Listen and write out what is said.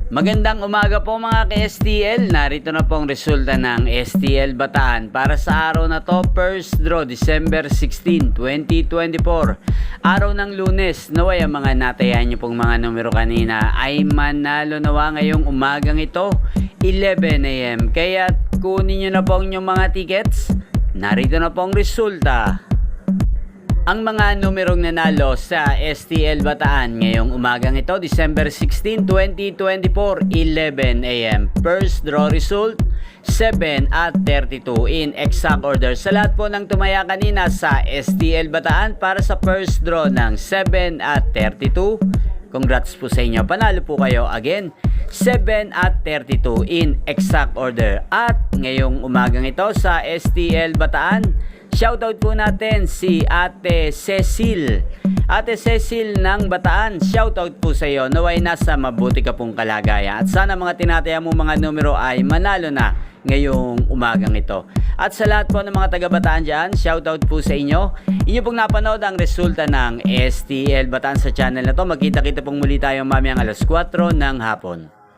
Magandang umaga po mga ka-STL. Narito na pong resulta ng STL Bataan para sa araw na to, first draw December 16, 2024. Araw ng Lunes. Naway ang mga natayan nyo pong mga numero kanina ay manalo nawa ngayong umagang ito 11 AM. Kaya kunin nyo na po ang inyong mga tickets. Narito na pong resulta. Ang mga numerong nanalo sa STL Bataan ngayong umagang ito, December 16, 2024, 11 AM. First draw result, 7 at 32 in exact order. Sa lahat po ng tumaya kanina sa STL Bataan para sa first draw ng 7 at 32, congrats po sa inyo. Panalo po kayo again. 7 at 32 in exact order. At ngayong umagang ito sa STL Bataan, shoutout po natin si Ate Cecil. Ate Cecil ng Bataan, shoutout po sa iyo. Naway nasa mabuti ka pong kalagayan. At sana mga tinataya mo mga numero ay manalo na ngayong umagang ito. At sa lahat po ng mga taga Bataan dyan, shoutout po sa inyo. Inyo pong napanood ang resulta ng STL Bataan sa channel na to. Magkita-kita pong muli tayo mamayang alas 4 ng hapon.